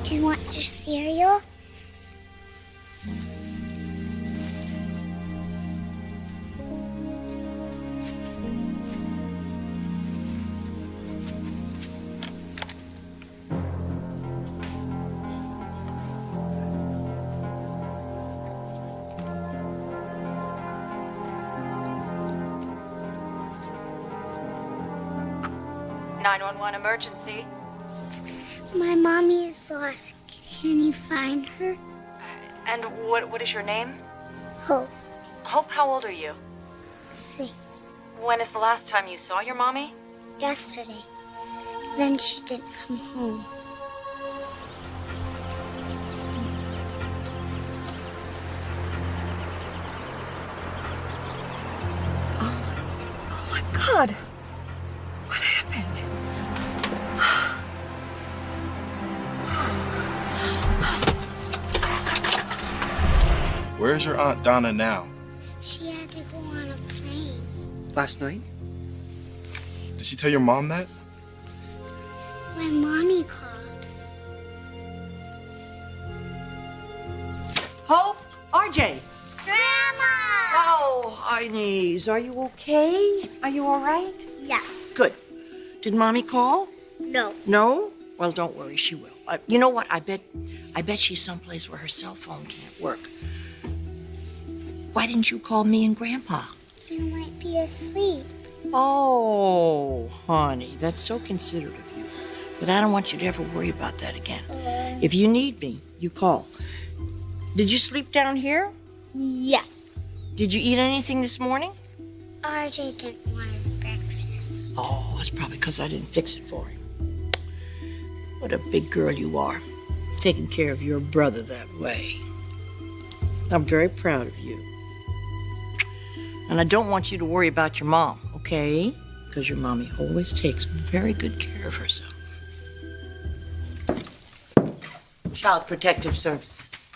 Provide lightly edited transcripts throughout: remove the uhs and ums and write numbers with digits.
Do you want your cereal? Emergency. My mommy is lost. Can you find her? And what is your name? Hope. Hope, how old are you? 6. When is the last time you saw your mommy? Yesterday. Then she didn't come home. Oh my God. What happened? Where's your Aunt Donna now? She had to go on a plane. Last night? Did she tell your mom that? When Mommy called. Hope? RJ? Grandma! Oh, Inez, are you okay? Are you all right? Yeah. Good. Did Mommy call? No. No? Well, don't worry, she will. You know what? I bet she's someplace where her cell phone can't work. Why didn't you call me and Grandpa? You might be asleep. Oh, honey, that's so considerate of you. But I don't want you to ever worry about that again. If you need me, you call. Did you sleep down here? Yes. Did you eat anything this morning? RJ didn't want his breakfast. Oh, it's probably because I didn't fix it for him. What a big girl you are, taking care of your brother that way. I'm very proud of you. And I don't want you to worry about your mom, okay? Because your mommy always takes very good care of herself. Child Protective Services.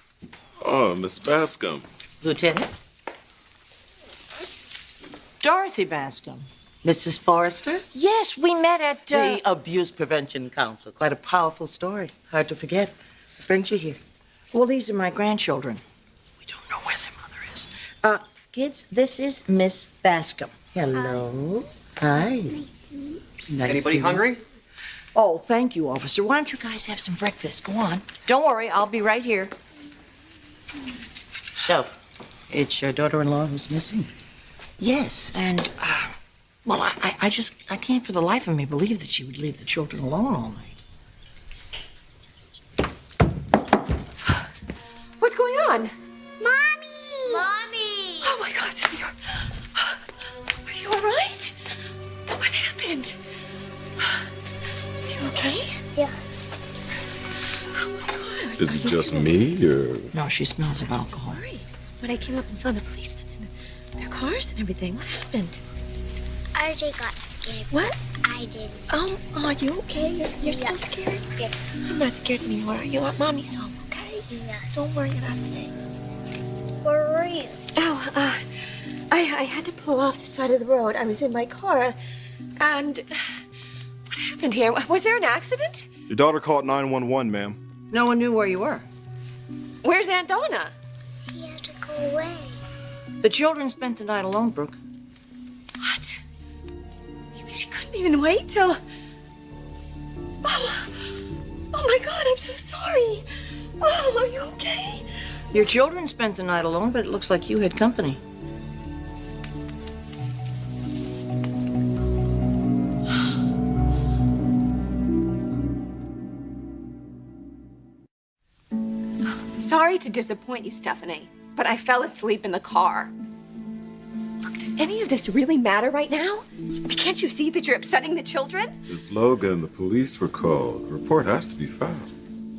Oh, Miss Bascom. Lieutenant? Dorothy Bascom. Mrs. Forrester? Yes, we met at, The Abuse Prevention Council. Quite a powerful story. Hard to forget. What brings you here? Well, these are my grandchildren. We don't know where their mother is. Kids, this is Miss Bascom. Hello. Hi. Nice to meet you. Nice Anybody to hungry? Oh, thank you, officer. Why don't you guys have some breakfast? Go on. Don't worry, I'll be right here. So, it's your daughter-in-law who's missing? Yes, and, well, I can't for the life of me believe that she would leave the children alone all night. What's going on? Mommy! Mommy! Oh my God, sweetheart. Are you all right? What happened? Are you okay? Yeah. Oh my God. Is it just me, or? No, she smells of alcohol. Sorry. When I came up and saw the policemen and their cars and everything, what happened? RJ got scared. What? I didn't. Are you okay? You're still scared? Yeah. I'm not scared anymore. Are you at Mommy's home, okay? Yeah. Don't worry about a thing. Where were you? Oh, I had to pull off the side of the road. I was in my car, and what happened here? Was there an accident? Your daughter called 911, ma'am. No one knew where you were. Where's Aunt Donna? She had to go away. The children spent the night alone, Brooke. What? You mean she couldn't even wait till... Oh my God, I'm so sorry. Oh, are you okay? Your children spent the night alone, but it looks like you had company. Sorry to disappoint you, Stephanie, but I fell asleep in the car. Look, does any of this really matter right now? Can't you see that you're upsetting the children? It's Logan. The police were called. A report has to be filed.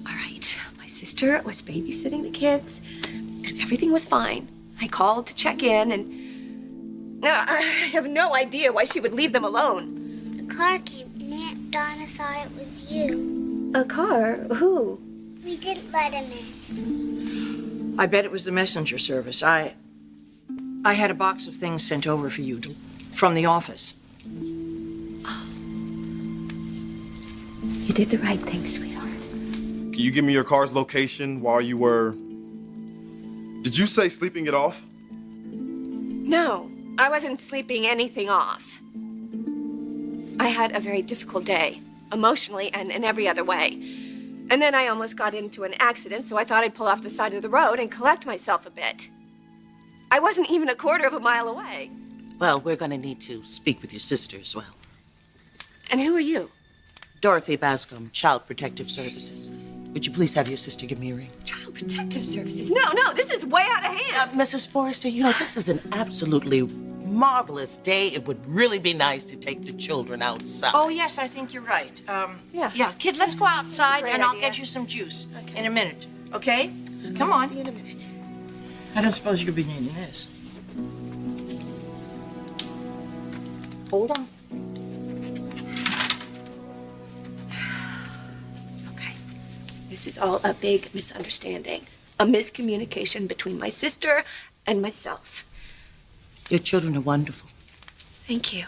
All right, my sister was babysitting the kids, and everything was fine. I called to check in, and I have no idea why she would leave them alone. The car came and Aunt Donna thought it was you. A car? Who? We didn't let him in. I bet it was the messenger service. I had a box of things sent over for you from the office. You did the right thing, sweetheart. Can you give me your car's location while you were... Did you say sleeping it off? No, I wasn't sleeping anything off. I had a very difficult day, emotionally and in every other way. And then I almost got into an accident, so I thought I'd pull off the side of the road and collect myself a bit. I wasn't even a quarter of a mile away. Well, we're going to need to speak with your sister as well. And who are you? Dorothy Bascom, Child Protective Services. Would you please have your sister give me a ring? Child Protective Services? No, this is way out of hand. Mrs. Forrester, you know, this is an absolutely marvelous day. It would really be nice to take the children outside. Oh, yes, I think you're right. Yeah, kid, let's go outside Great and I'll idea. get you some juice in a minute, okay? Come on. See you in a minute. I don't suppose you could be needing this. Hold on. Okay. This is all a big misunderstanding. A miscommunication between my sister and myself. Your children are wonderful. Thank you.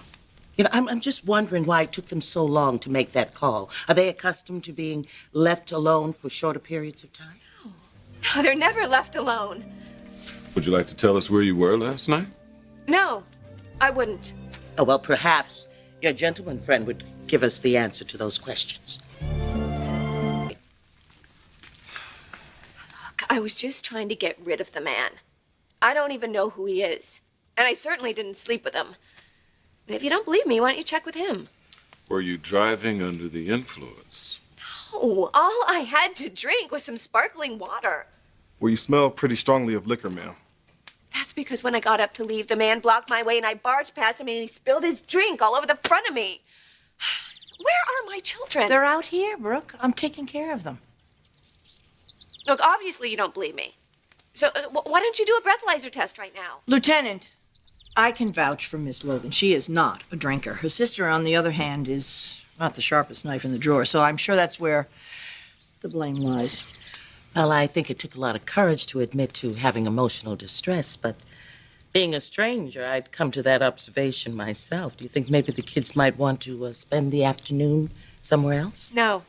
You know, I'm just wondering why it took them so long to make that call. Are they accustomed to being left alone for shorter periods of time? No, they're never left alone. Would you like to tell us where you were last night? No, I wouldn't. Oh, well, perhaps your gentleman friend would give us the answer to those questions. Look, I was just trying to get rid of the man. I don't even know who he is. And I certainly didn't sleep with him. And if you don't believe me, why don't you check with him? Were you driving under the influence? Oh, all I had to drink was some sparkling water. Well, you smell pretty strongly of liquor, ma'am. That's because when I got up to leave, the man blocked my way and I barged past him and he spilled his drink all over the front of me. Where are my children? They're out here, Brooke. I'm taking care of them. Look, obviously you don't believe me. So why don't you do a breathalyzer test right now? Lieutenant, I can vouch for Miss Logan. She is not a drinker. Her sister, on the other hand, is not the sharpest knife in the drawer, so I'm sure that's where the blame lies. Well, I think it took a lot of courage to admit to having emotional distress, but being a stranger, I'd come to that observation myself. Do you think maybe the kids might want to spend the afternoon somewhere else? No.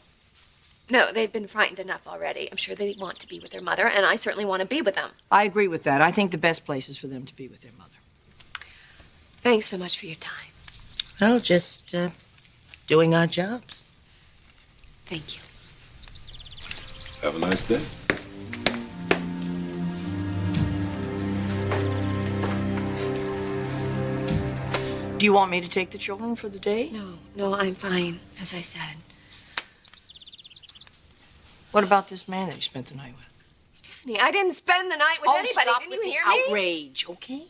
No, they've been frightened enough already. I'm sure they want to be with their mother, and I certainly want to be with them. I agree with that. I think the best place is for them to be with their mother. Thanks so much for your time. Well, just doing our jobs. Thank you. Have a nice day. Do you want me to take the children for the day? No, I'm fine, as I said. What about this man that you spent the night with? Stephanie, I didn't spend the night with anybody. Stop Didn't with you hear the me? outrage, okay?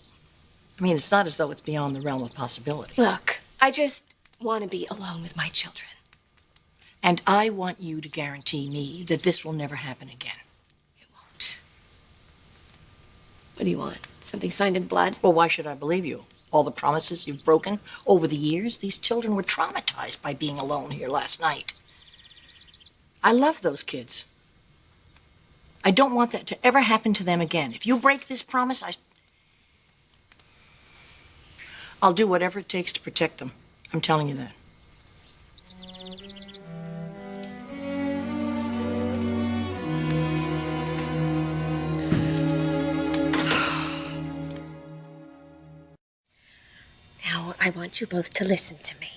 I mean, it's not as though it's beyond the realm of possibility. Look, I just want to be alone with my children. And I want you to guarantee me that this will never happen again. It won't. What do you want? Something signed in blood? Well, why should I believe you? All the promises you've broken over the years, these children were traumatized by being alone here last night. I love those kids. I don't want that to ever happen to them again. If you break this promise, I'll do whatever it takes to protect them. I'm telling you that. Now, I want you both to listen to me.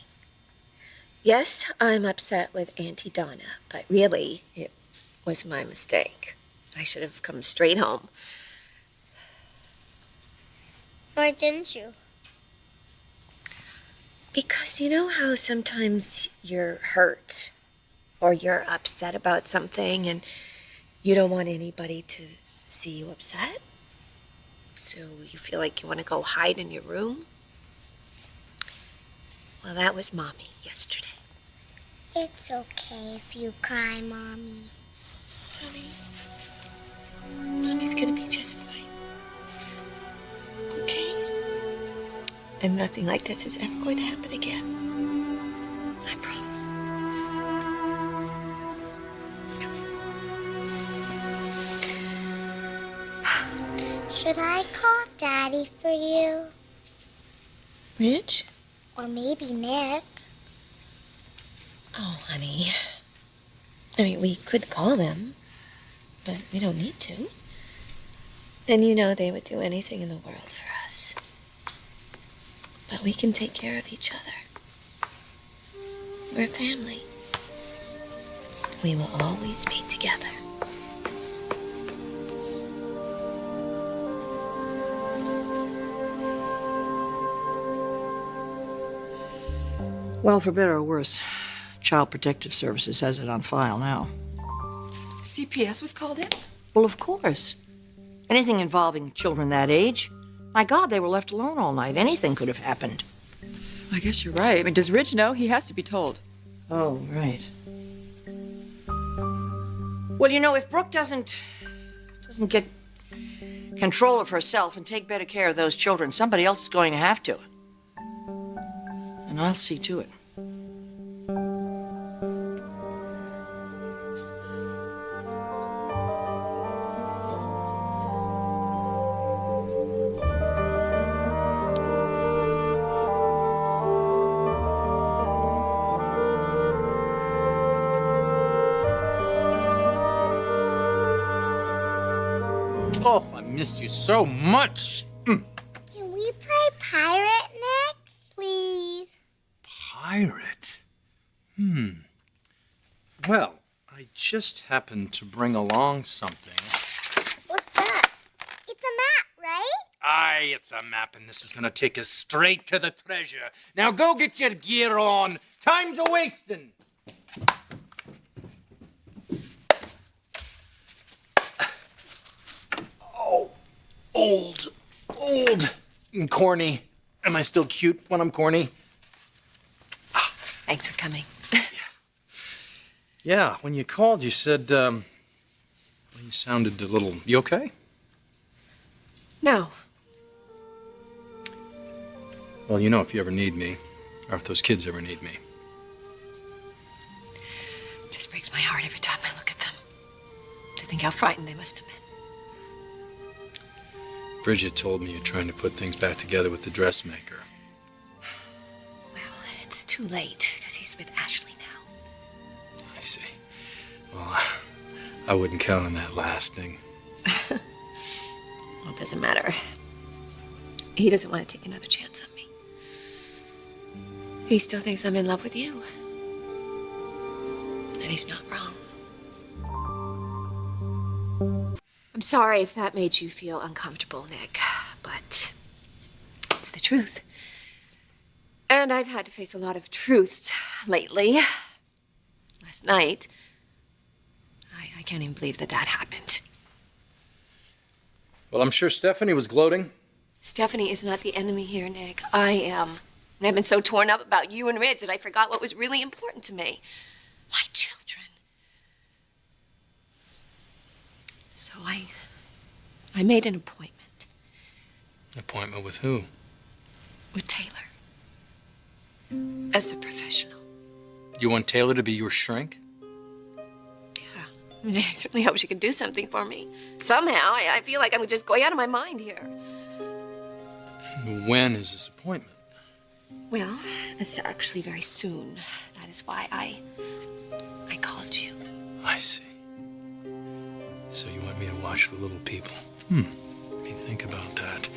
Yes, I'm upset with Auntie Donna, but really, it was my mistake. I should have come straight home. Why didn't you? Because you know how sometimes you're hurt or you're upset about something and you don't want anybody to see you upset? So you feel like you want to go hide in your room? Well, that was Mommy yesterday. It's okay if you cry, Mommy. Honey, Mommy's gonna be just fine. Okay? And nothing like this is ever going to happen again. I promise. Should I call Daddy for you? Rich? Or maybe Nick? Oh, honey. I mean, we could call them, but we don't need to. And you know they would do anything in the world for us. But we can take care of each other. We're family. We will always be together. Well, for better or worse, Child Protective Services has it on file now. CPS was called in? Well, of course. Anything involving children that age. My God, they were left alone all night. Anything could have happened. I guess you're right. I mean, does Rich know? He has to be told. Oh, right. Well, you know, if Brooke doesn't get control of herself and take better care of those children, somebody else is going to have to. And I'll see to it. Oh, I missed you so much. Can we play pirate, Nick? Please. Pirate? Well, I just happened to bring along something. What's that? It's a map, right? Aye, it's a map, and this is gonna take us straight to the treasure. Now go get your gear on. Time's a-wasting. Oh, old and corny. Am I still cute when I'm corny? Thanks for coming. Yeah, when you called, you said, well, you sounded a little... You okay? No. Well, you know, if you ever need me, or if those kids ever need me. It just breaks my heart every time I look at them. To think how frightened they must have been. Bridget told me you're trying to put things back together with the dressmaker. Well, it's too late, because he's with Ashley now. I see. Well, I wouldn't count on that lasting. Well, it doesn't matter. He doesn't want to take another chance on me. He still thinks I'm in love with you. And he's not wrong. I'm sorry if that made you feel uncomfortable, Nick, but it's the truth. And I've had to face a lot of truths lately. Last night, I can't even believe that happened. Well, I'm sure Stephanie was gloating. Stephanie is not the enemy here, Nick. I am. And I've been so torn up about you and Rich that I forgot what was really important to me. My children. So I made an appointment. Appointment with who? With Taylor. As a professional. You want Taylor to be your shrink? Yeah. I mean, I certainly hope she could do something for me. Somehow, I feel like I'm just going out of my mind here. When is this appointment? Well, it's actually very soon. That is why I called you. I see. So you want me to watch the little people? Let me think about that.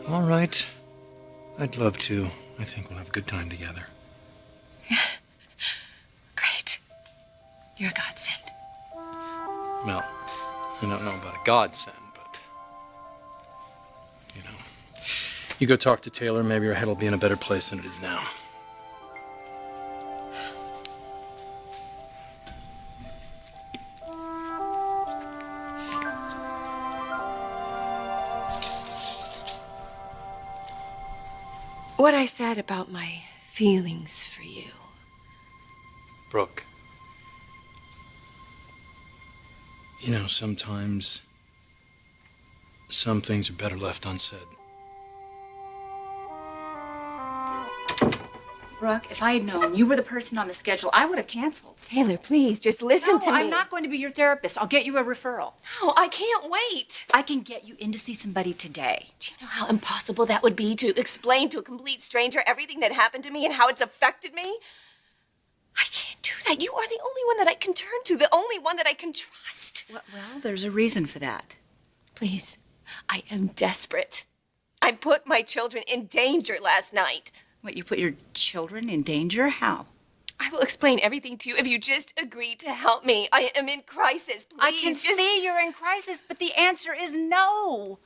All right. I'd love to. I think we'll have a good time together. Great. You're a godsend. Well, I don't know about a godsend, but, you know. You go talk to Taylor, maybe your head will be in a better place than it is now. What I said about my feelings for you. Brooke. You know, sometimes some things are better left unsaid. Brooke, if I had known you were the person on the schedule, I would have canceled. Taylor, please, just listen to me. I'm not going to be your therapist. I'll get you a referral. No, I can't wait. I can get you in to see somebody today. Do you know how impossible that would be to explain to a complete stranger everything that happened to me and how it's affected me? I can't do that you are the only one that I can turn to, the only one that I can trust. Well, there's a reason for that. Please, I am desperate. I put my children in danger last night. What, you put your children in danger? How? I will explain everything to you if you just agree to help me. I am in crisis. Please, I can see you're in crisis, but the answer is no.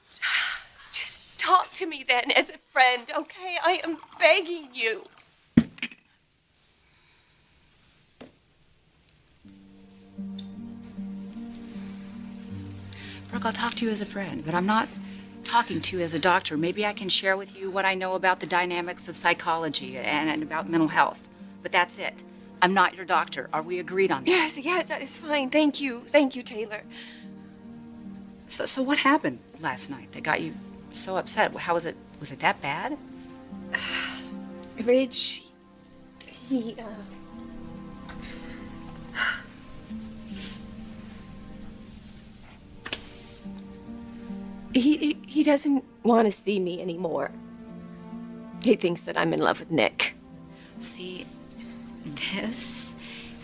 Just talk to me then as a friend, okay? I am begging you. Brooke, I'll talk to you as a friend, but I'm not talking to you as a doctor. Maybe I can share with you what I know about the dynamics of psychology and about mental health. But that's it. I'm not your doctor. Are we agreed on that? Yes, that is fine. Thank you, Taylor. So what happened last night that got you so upset? How was it? Was it that bad? Ridge, he doesn't want to see me anymore. He thinks that I'm in love with Nick. See, this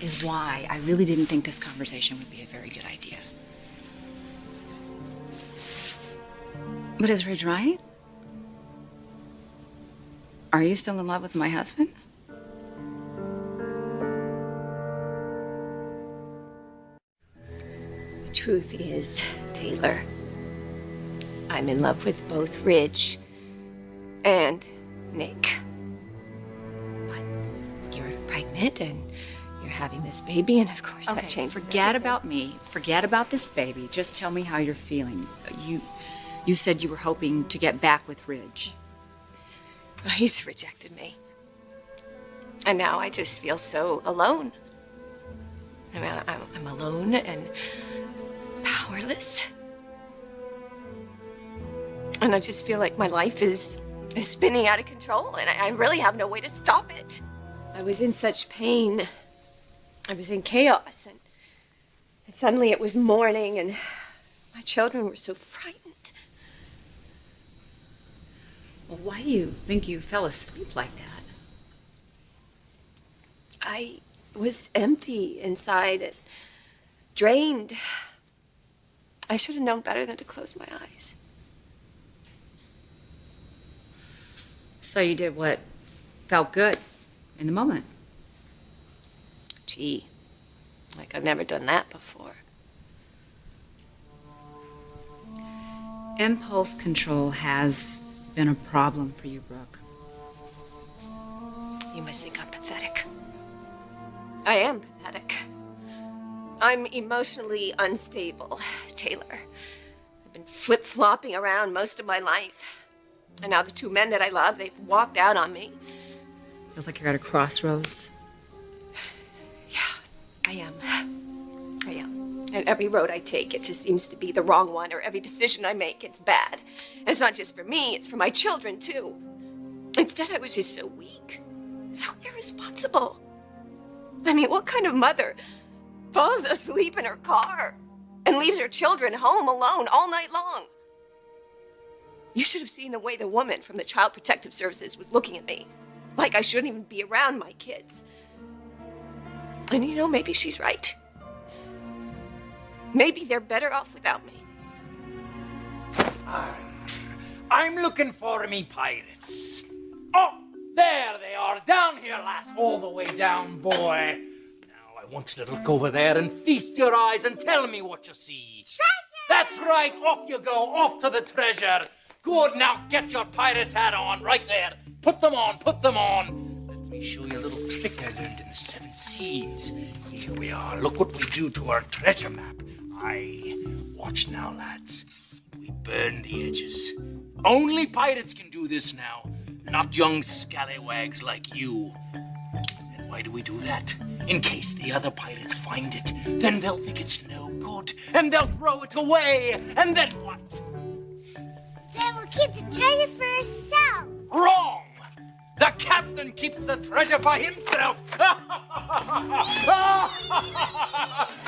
is why I really didn't think this conversation would be a very good idea. But is Ridge right? Are you still in love with my husband? The truth is, Taylor, I'm in love with both Ridge and Nick. But you're pregnant and you're having this baby, and of course that changes forget everything. about me. Forget about this baby. Just tell me how you're feeling. You said you were hoping to get back with Ridge. Well, he's rejected me. And now I just feel so alone. I mean, I'm alone and powerless. And I just feel like my life is spinning out of control, and I really have no way to stop it. I was in such pain. I was in chaos, and suddenly it was morning, and my children were so frightened. Well, why do you think you fell asleep like that? I was empty inside and drained. I should have known better than to close my eyes. So you did what felt good in the moment. Gee, like I've never done that before. Impulse control has been a problem for you, Brooke. You must think I'm pathetic. I am pathetic. I'm emotionally unstable, Taylor. I've been flip-flopping around most of my life. And now the two men that I love, they've walked out on me. Feels like you're at a crossroads. I am. And every road I take, it just seems to be the wrong one, or every decision I make, it's bad. And it's not just for me, it's for my children, too. Instead, I was just so weak, so irresponsible. I mean, what kind of mother falls asleep in her car and leaves her children home alone all night long? You should have seen the way the woman from the Child Protective Services was looking at me, like I shouldn't even be around my kids. And you know, maybe she's right. Maybe they're better off without me. I'm looking for me pirates. Oh, there they are, down here, lass, all the way down, boy. Now, I want you to look over there and feast your eyes and tell me what you see. Treasure! That's right, off you go, off to the treasure. Good, now get your pirate's hat on, right there. Put them on, put them on. Let me show you a little trick I learned in the 7 Seas. Here we are, look what we do to our treasure map. Aye, watch now, lads. We burn the edges. Only pirates can do this now, not young scallywags like you. And why do we do that? In case the other pirates find it, then they'll think it's no good, and they'll throw it away, and then what? Then we'll keep the treasure for ourselves. Wrong! The captain keeps the treasure for himself!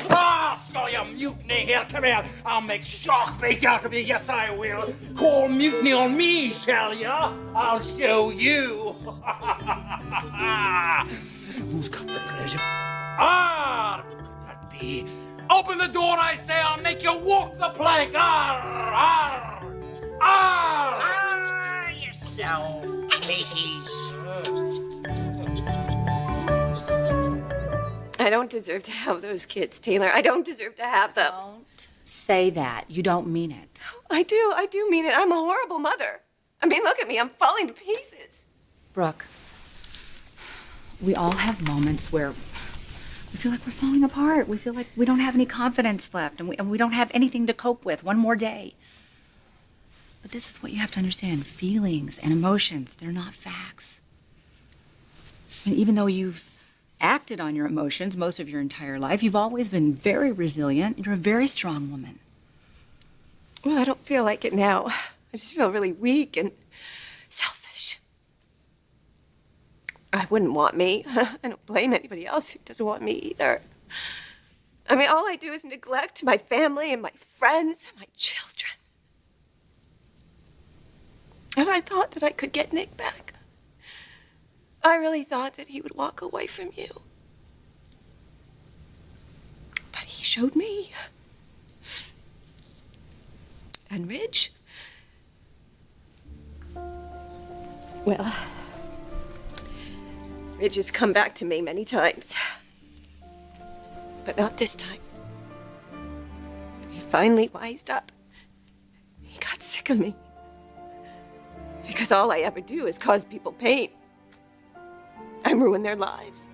I'll show you mutiny here. Come here. I'll make shark bait out of you. Yes, I will. Call mutiny on me, shall ya? I'll show you. Who's got the treasure? Arr! What could that be? Open the door, I say. I'll make you walk the plank. Arr! Arr! Arr! Ah, yourself, mateys. I don't deserve to have those kids, Taylor. I don't deserve to have them. Don't say that. You don't mean it. I do mean it. I'm a horrible mother. I mean, look at me. I'm falling to pieces. Brooke, we all have moments where we feel like we're falling apart. We feel like we don't have any confidence left, and we don't have anything to cope with one more day. But this is what you have to understand. Feelings and emotions, they're not facts. And even though you've acted on your emotions most of your entire life, you've always been very resilient. You're a very strong woman. Well, I don't feel like it now. I just feel really weak and selfish. I wouldn't want me. I don't blame anybody else who doesn't want me either. I mean, all I do is neglect my family and my friends, my children. And I thought that I could get Nick back. I really thought that he would walk away from you. But he showed me. And Ridge? Well, Ridge has come back to me many times. But not this time. He finally wised up. He got sick of me. Because all I ever do is cause people pain. I ruin their lives.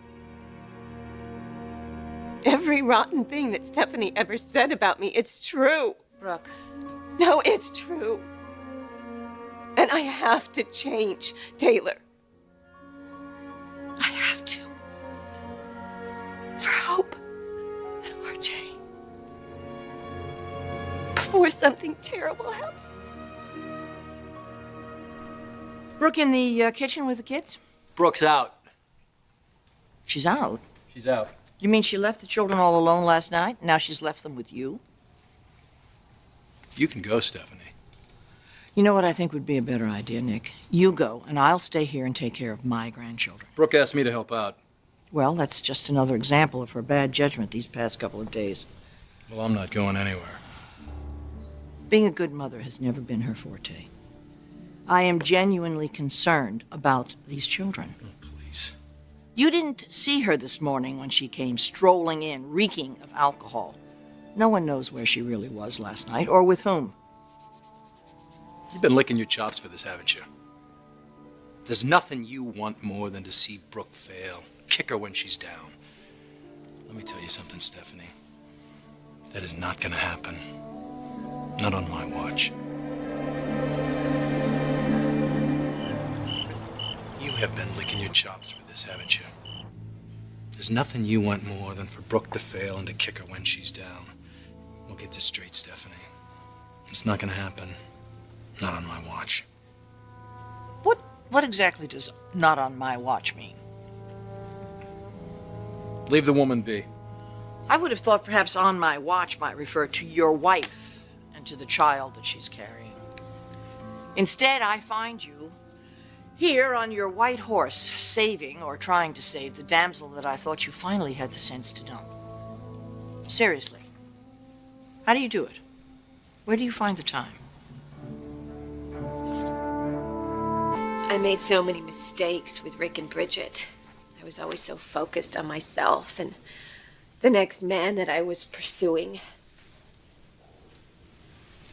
Every rotten thing that Stephanie ever said about me, it's true. Brooke. No, it's true. And I have to change, Taylor. I have to. For Hope and RJ. Before something terrible happens. Brooke in the kitchen with the kids? Brooke's out. She's out. She's out. You mean she left the children all alone last night? Now she's left them with you? You can go, Stephanie. You know what I think would be a better idea, Nick? You go, and I'll stay here and take care of my grandchildren. Brooke asked me to help out. Well, that's just another example of her bad judgment these past couple of days. Well, I'm not going anywhere. Being a good mother has never been her forte. I am genuinely concerned about these children. Oh, please. You didn't see her this morning when she came strolling in, reeking of alcohol. No one knows where she really was last night, or with whom. You've been licking your chops for this, haven't you? There's nothing you want more than to see Brooke fail. Kick her when she's down. Let me tell you something, Stephanie. That is not gonna happen. Not on my watch. You have been licking your chops for this, haven't you? There's nothing you want more than for Brooke to fail and to kick her when she's down. We'll get this straight, Stephanie. It's not gonna happen. Not on my watch. What exactly does not on my watch mean? Leave the woman be. I would have thought perhaps on my watch might refer to your wife and to the child that she's carrying. Instead, I find you here on your white horse, saving or trying to save the damsel that I thought you finally had the sense to dump. Seriously. How do you do it? Where do you find the time? I made so many mistakes with Rick and Bridget. I was always so focused on myself and the next man that I was pursuing.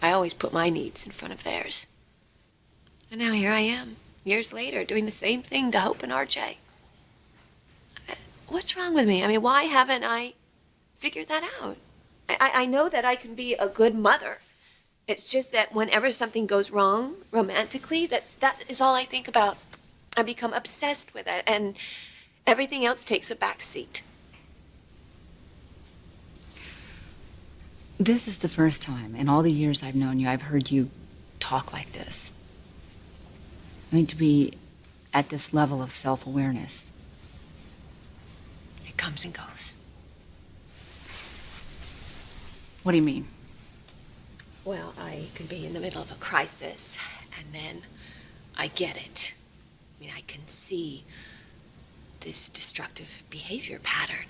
I always put my needs in front of theirs. And now here I am, years later, doing the same thing to Hope and RJ. What's wrong with me? I mean, why haven't I figured that out? I know that I can be a good mother. It's just that whenever something goes wrong romantically, that is all I think about. I become obsessed with it, and everything else takes a back seat. This is the first time in all the years I've known you, I've heard you talk like this. I mean, to be at this level of self-awareness. It comes and goes. What do you mean? Well, I can be in the middle of a crisis, and then I get it. I mean, I can see this destructive behavior pattern.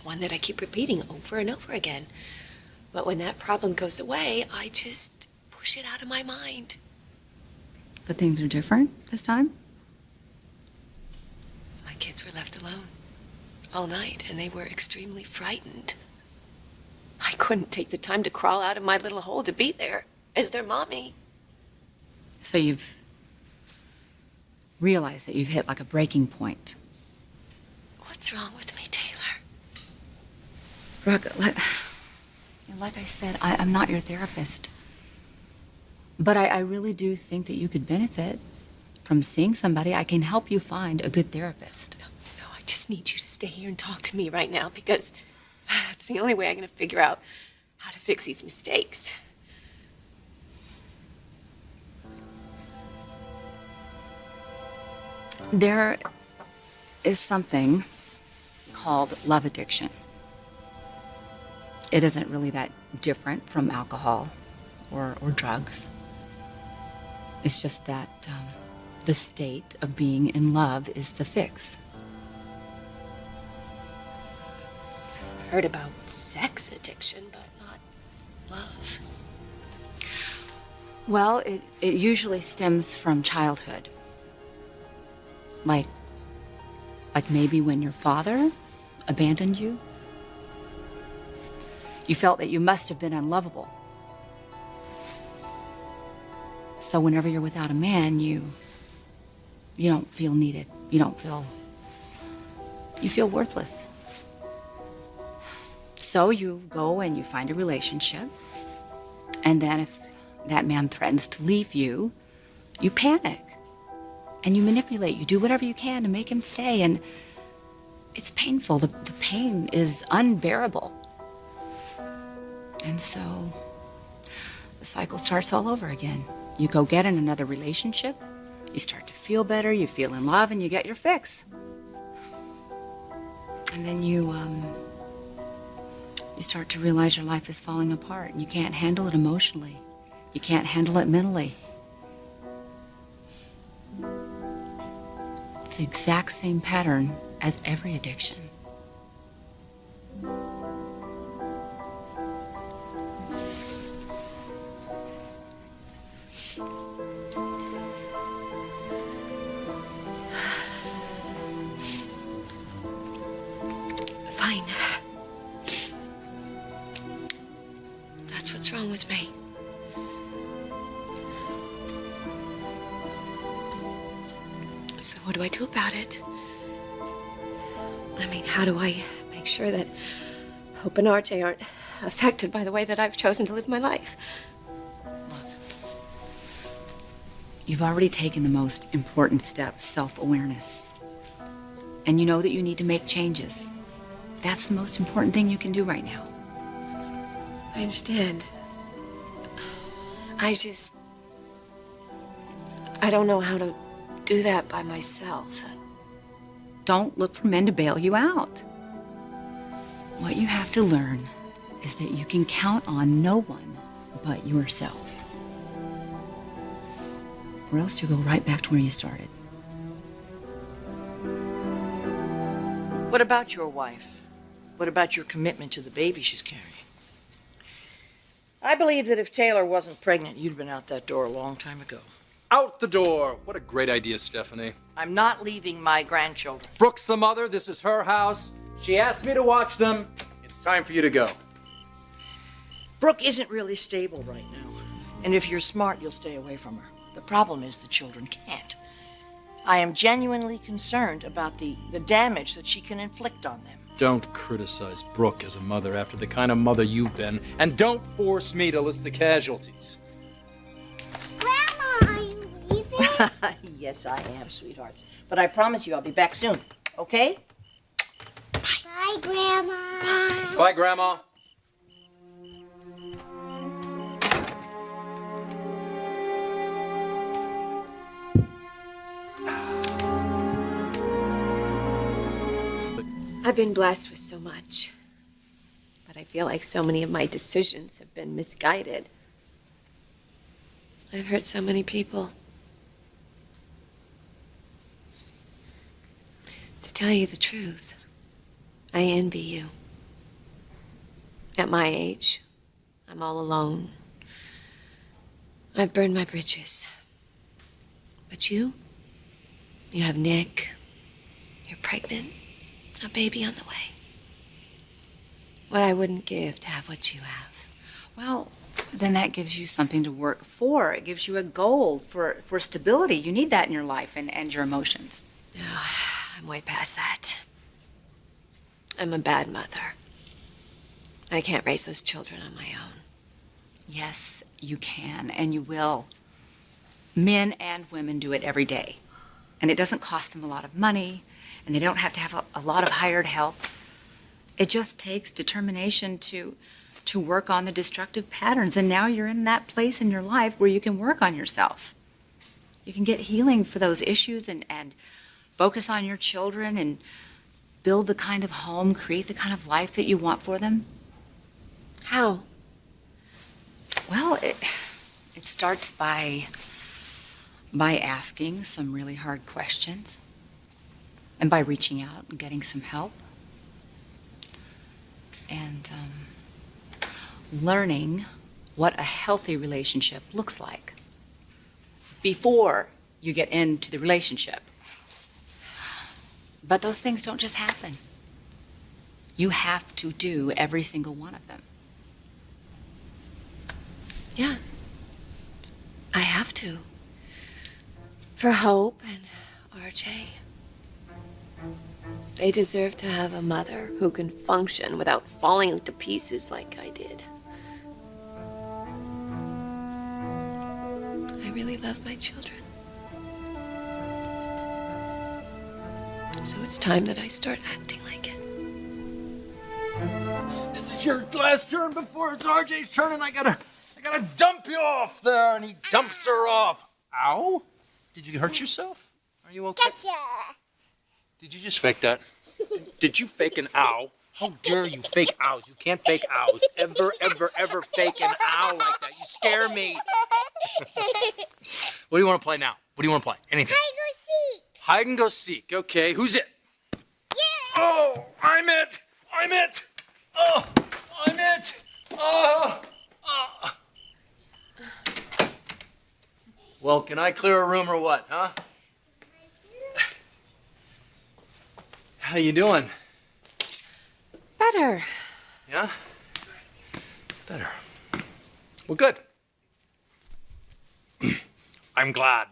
one that I keep repeating over and over again. But when that problem goes away, I just push it out of my mind. But things are different this time? My kids were left alone all night, and they were extremely frightened. I couldn't take the time to crawl out of my little hole to be there as their mommy. So you've realized that you've hit like a breaking point. What's wrong with me, Taylor? Brooke, like I said, I'm not your therapist. But I really do think that you could benefit from seeing somebody. I can help you find a good therapist. No, I just need you to stay here and talk to me right now because that's the only way I'm going to figure out how to fix these mistakes. There is something called love addiction. It isn't really that different from alcohol or drugs. It's just that the state of being in love is the fix. I've heard about sex addiction, but not love. Well, it usually stems from childhood. Like maybe when your father abandoned you. You felt that you must have been unlovable. So whenever you're without a man, you don't feel needed. You feel worthless. So you go and you find a relationship. And then if that man threatens to leave you, you panic. And you manipulate. You do whatever you can to make him stay. And it's painful. The pain is unbearable. And so the cycle starts all over again. You go get in another relationship. You start to feel better. You feel in love and you get your fix. And then you start to realize your life is falling apart and you can't handle it emotionally. You can't handle it mentally. It's the exact same pattern as every addiction. Fine. That's what's wrong with me. So what do I do about it? I mean, how do I make sure that Hope and RJ aren't affected by the way that I've chosen to live my life? Look, you've already taken the most important step, self-awareness. And you know that you need to make changes. That's the most important thing you can do right now. I understand. I don't know how to do that by myself. Don't look for men to bail you out. What you have to learn is that you can count on no one but yourself. Or else you'll go right back to where you started. What about your wife? What about your commitment to the baby she's carrying? I believe that if Taylor wasn't pregnant, you'd have been out that door a long time ago. Out the door. What a great idea, Stephanie. I'm not leaving my grandchildren. Brooke's the mother. This is her house. She asked me to watch them. It's time for you to go. Brooke isn't really stable right now. And if you're smart, you'll stay away from her. The problem is the children can't. I am genuinely concerned about the damage that she can inflict on them. Don't criticize Brooke as a mother after the kind of mother you've been, and don't force me to list the casualties. Grandma, are you leaving? Yes, I am, sweethearts. But I promise you I'll be back soon, okay? Bye, Grandma. Bye, Grandma. I've been blessed with so much, but I feel like so many of my decisions have been misguided. I've hurt so many people. To tell you the truth, I envy you. At my age, I'm all alone. I've burned my bridges. But you have Nick. You're pregnant. A baby on the way. What I wouldn't give to have what you have. Well, then that gives you something to work for. It gives you a goal for stability. You need that in your life and your emotions. No, I'm way past that. I'm a bad mother. I can't raise those children on my own. Yes, you can, and you will. Men and women do it every day. And it doesn't cost them a lot of money, and they don't have to have a lot of hired help. It just takes determination to work on the destructive patterns. And now you're in that place in your life where you can work on yourself. You can get healing for those issues and focus on your children and build the kind of home, create the kind of life that you want for them. How? Well, it starts by asking some really hard questions and by reaching out and getting some help and learning what a healthy relationship looks like before you get into the relationship. But those things don't just happen. You have to do every single one of them. Yeah. I have to. For Hope and RJ. They deserve to have a mother who can function without falling to pieces like I did. I really love my children. So it's time that I start acting like it. This is your last turn before it's RJ's turn, and I gotta dump you off there, and he dumps her off. Ow? Did you hurt yourself? Are you okay? Gotcha. Did you just fake that? Did you fake an ow? How dare you fake ows? You can't fake ows. Ever, ever, ever fake an ow like that. You scare me. What do you want to play now? What do you want to play? Anything. Hide and go seek. Hide and go seek. Okay, who's it? Yeah. Oh, I'm it. I'm it. Oh, I'm it. Oh. Well, can I clear a room or what, huh? How you doing? Better. Yeah? Better. Well, good. I'm glad.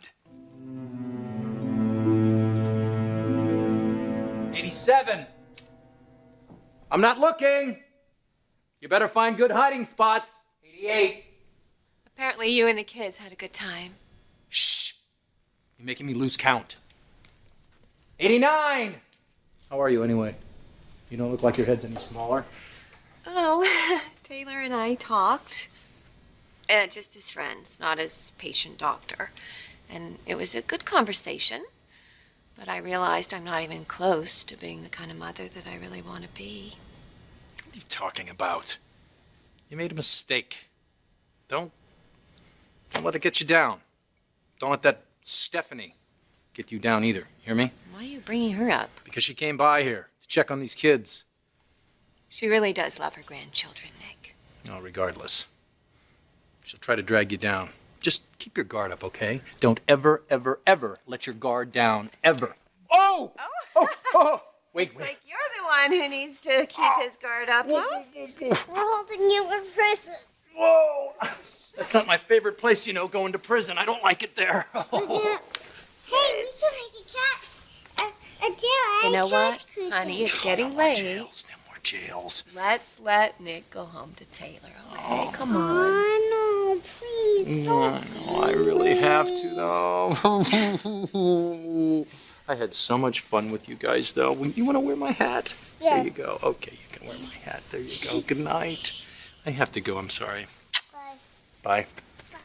87. I'm not looking. You better find good hiding spots. 88. Apparently you and the kids had a good time. Shh. You're making me lose count. 89. How are you anyway? You don't look like your head's any smaller. Oh, Taylor and I talked. Just as friends, not as patient doctor. And it was a good conversation. But I realized I'm not even close to being the kind of mother that I really want to be. What are you talking about? You made a mistake. Don't let it get you down. Don't let that Stephanie get you down either. Hear me? Why are you bringing her up? Because she came by here to check on these kids. She really does love her grandchildren, Nick. Oh, regardless. She'll try to drag you down. Just keep your guard up, okay? Don't ever, ever, ever let your guard down, ever. Oh! Oh! Wait. It's like you're the one who needs to keep his guard up, huh? We're holding you in prison. Whoa! That's not my favorite place, you know, going to prison. I don't like it there. Hey, we can make a jail. You know what, Couch cushion. honey? It's getting No more late. jails. No more jails. Let's let Nick go home to Taylor, okay? Come on. Oh, no, please don't. I really have to, though. I had so much fun with you guys, though. You want to wear my hat? Yeah. There you go. Okay, you can wear my hat. There you go. Good night. I have to go. I'm sorry. Bye. Bye. Bye.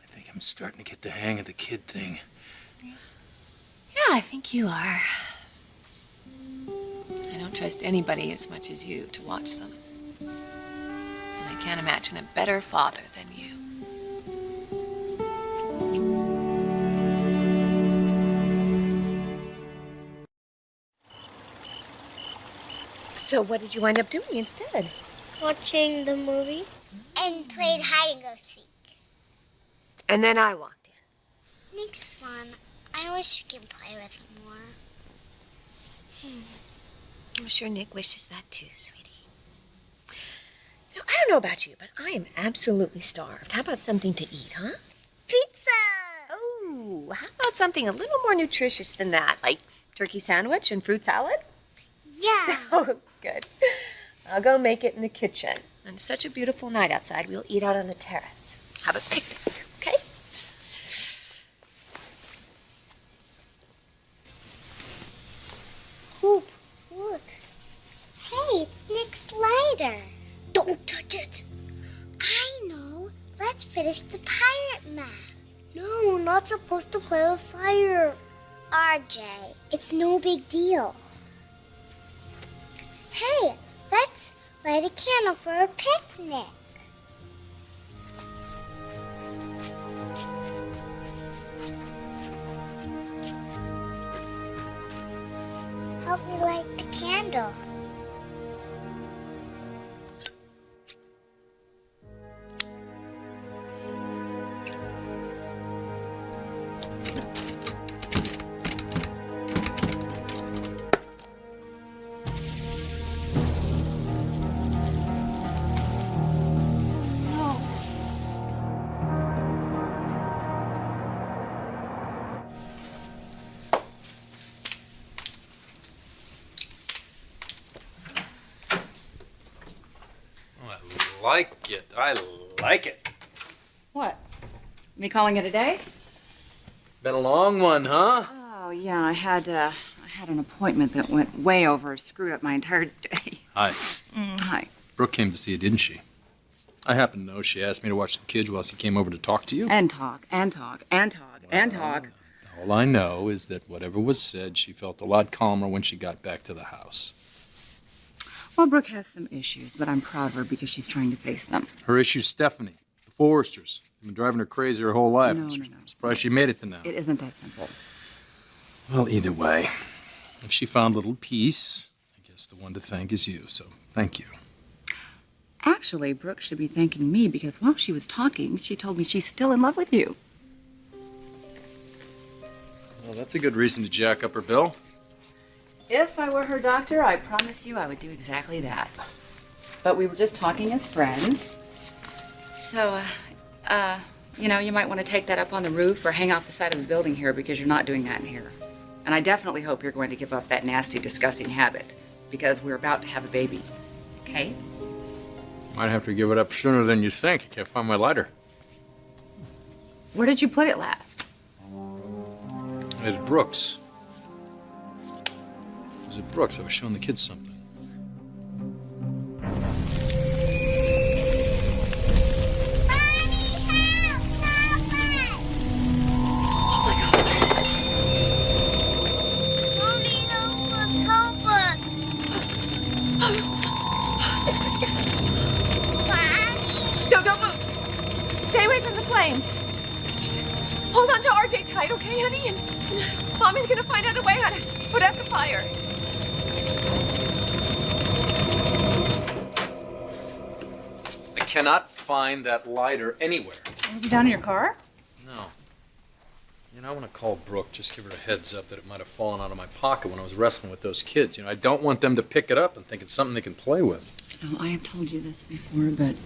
I think I'm starting to get the hang of the kid thing. Yeah, I think you are. I don't trust anybody as much as you to watch them. And I can't imagine a better father than you. So what did you wind up doing instead? watching the movie. And played hide and go seek. And then I walked in. Nick's fun. I wish we could play with him more. I'm sure Nick wishes that too, sweetie. I don't know about you, but I am absolutely starved. How about something to eat, huh? Pizza! Oh, how about something a little more nutritious than that, like turkey sandwich and fruit salad? Yeah. Oh, good. I'll go make it in the kitchen. On such a beautiful night outside, we'll eat out on the terrace. Have a picnic, okay? Ooh, look. Hey, it's Nick's lighter. Don't touch it. I know. Let's finish the pirate map. No, not supposed to play with fire. RJ, it's no big deal. Hey, let's light a candle for a picnic. Help me light the candle. I like it. What? Me calling it a day? Been a long one, huh? Oh, yeah, I had an appointment that went way over, screwed up my entire day. Hi. Hi. Brooke came to see you, didn't she? I happen to know she asked me to watch the kids while she came over to talk to you. And talk, and talk, and talk, and talk. All I know is that whatever was said, she felt a lot calmer when she got back to the house. Well, Brooke has some issues, but I'm proud of her because she's trying to face them. Her issue's Stephanie, the Forresters. They've been driving her crazy her whole life. No. I'm surprised she made it to now. It isn't that simple. Well, either way, if she found a little peace, I guess the one to thank is you, so thank you. Actually, Brooke should be thanking me because while she was talking, she told me she's still in love with you. Well, that's a good reason to jack up her bill. If I were her doctor, I promise you I would do exactly that. But we were just talking as friends. So, you might want to take that up on the roof or hang off the side of the building here because you're not doing that in here. And I definitely hope you're going to give up that nasty, disgusting habit because we're about to have a baby. Okay? Might have to give it up sooner than you think. I can't find my lighter. Where did you put it last? It's Brooks. It was at Brooks. I was showing the kids something. Don't move. Stay away from the flames. Hold on to RJ tight, okay, honey? And Mommy's gonna find out a way how to put out the fire. I cannot find that lighter anywhere. Was it down in your car? No. I want to call Brooke, just give her a heads up that it might have fallen out of my pocket when I was wrestling with those kids. I don't want them to pick it up and think it's something they can play with. I have told you this before, but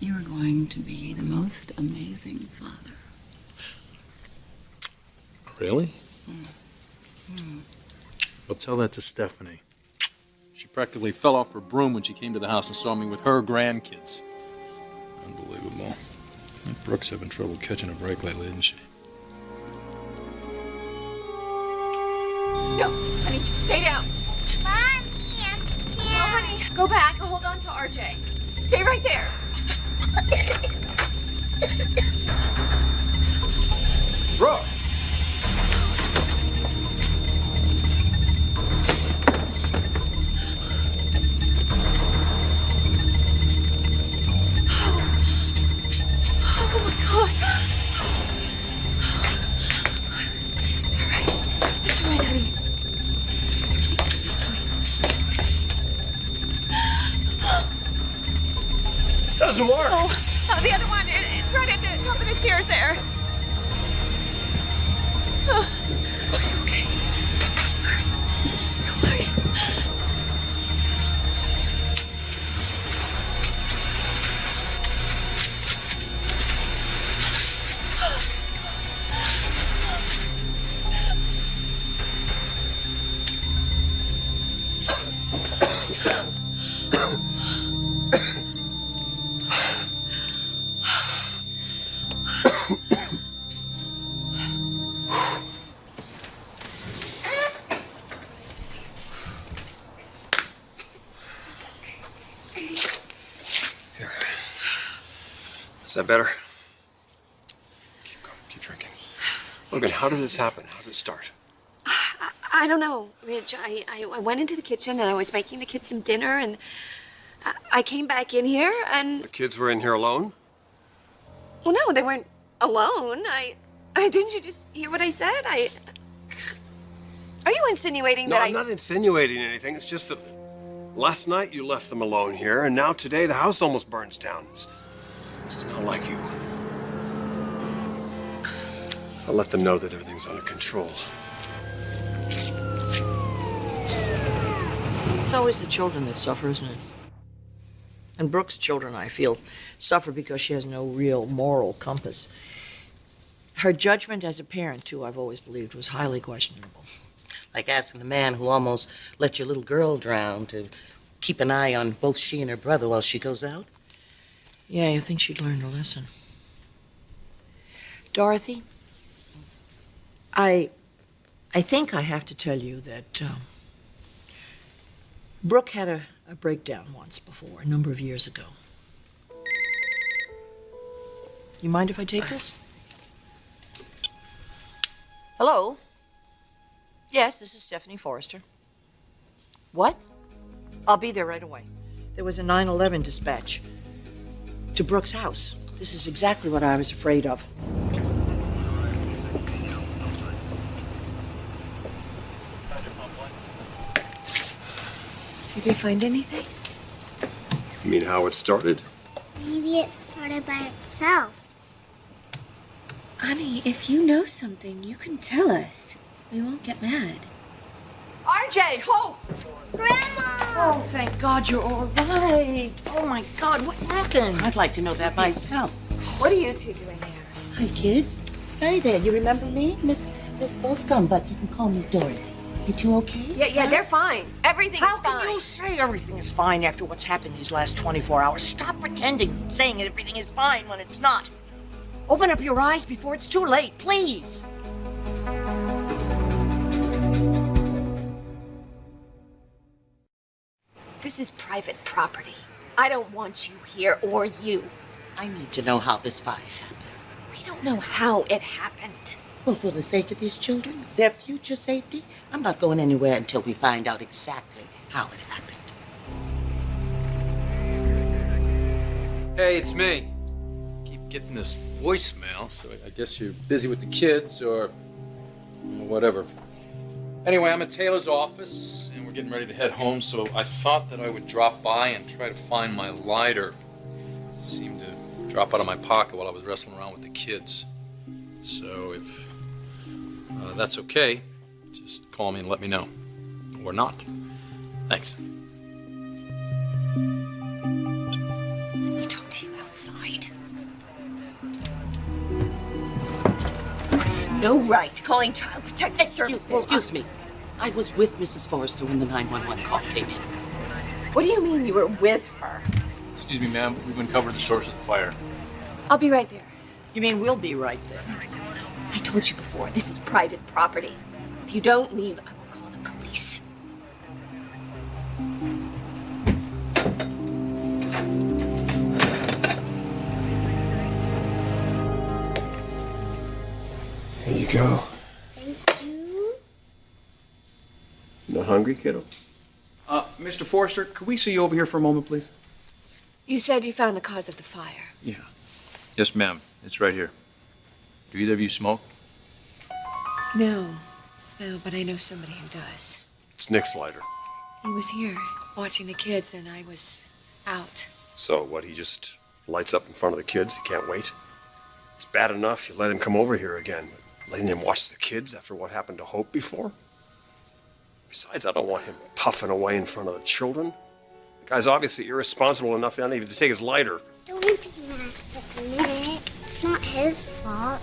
you are going to be the most amazing father. Really? Well, tell that to Stephanie. She practically fell off her broom when she came to the house and saw me with her grandkids. Unbelievable. That Brooke's having trouble catching a break lately, isn't she? No, honey, just stay down. Mommy, I'm No, here. honey, go back. Hold on to RJ. Stay right there. Brooke! Oh my God. It's all right. It's all right, honey. doesn't work. Oh, the other one, it's right at the top of the stairs there. Oh. Okay. Don't worry. Is that better? Keep going. Keep drinking. Logan, how did this happen? How did it start? I don't know, Rich. I went into the kitchen and I was making the kids some dinner and I came back in here and... The kids were in here alone? Well, no, they weren't alone. Didn't you just hear what I said? Are you insinuating No, that I'm not insinuating anything. It's just that last night you left them alone here and now today the house almost burns down. It's not like you. I'll let them know that everything's under control. It's always the children that suffer, isn't it? And Brooke's children, I feel, suffer because she has no real moral compass. Her judgment as a parent, too, I've always believed, was highly questionable. Like asking the man who almost let your little girl drown to keep an eye on both she and her brother while she goes out. Yeah, you think she'd learned a lesson. Dorothy, I think I have to tell you that Brooke had a breakdown once before, a number of years ago. You mind if I take this? Hello? Yes, this is Stephanie Forrester. What? I'll be there right away. There was a 9/11 dispatch to Brooke's house. This is exactly what I was afraid of. Did they find anything? You mean how it started? Maybe it started by itself. Honey, if you know something, you can tell us. We won't get mad. RJ, Hope! Grandma! Oh, thank God you're all right. Oh, my God, what happened? I'd like to know that myself. What are you two doing here? Hi, kids. Hi there. You remember me? Miss Boscombe, but you can call me Dorothy. You two okay? Yeah, they're fine. Everything's How fine. can you say everything is fine after what's happened these last 24 hours? Stop pretending, saying everything is fine when it's not. Open up your eyes before it's too late, please. This is private property. I don't want you here or you. I need to know how this fire happened. We don't know how it happened. Well, for the sake of these children, their future safety, I'm not going anywhere until we find out exactly how it happened. Hey, it's me. Keep getting this voicemail, so I guess you're busy with the kids or whatever. Anyway, I'm at Taylor's office, and we're getting ready to head home, so I thought that I would drop by and try to find my lighter. It seemed to drop out of my pocket while I was wrestling around with the kids. So if that's okay, just call me and let me know. Or not. Thanks. Let me talk to you outside. No right calling Child Protective Services. Excuse me. I was with Mrs. Forrester when the 911 call came in. What do you mean you were with her? Excuse me, ma'am. We've uncovered the source of the fire. I'll be right there. You mean we'll be right there? I told you before, this is private property. If you don't leave, I will call the police. Here you go. Thank you. You not hungry, kiddo? Mr. Forrester, could we see you over here for a moment, please? You said you found the cause of the fire. Yeah. Yes, ma'am. It's right here. Do either of you smoke? No, but I know somebody who does. It's Nick's lighter. He was here watching the kids and I was out. So what, he just Lights up in front of the kids, he can't wait. It's bad enough you let him come over here again, but letting him watch the kids after what happened to Hope before? Besides, I don't want him puffing away in front of the children. The guy's obviously irresponsible enough not even to take his lighter. Don't be mad at Nick. It's not his fault.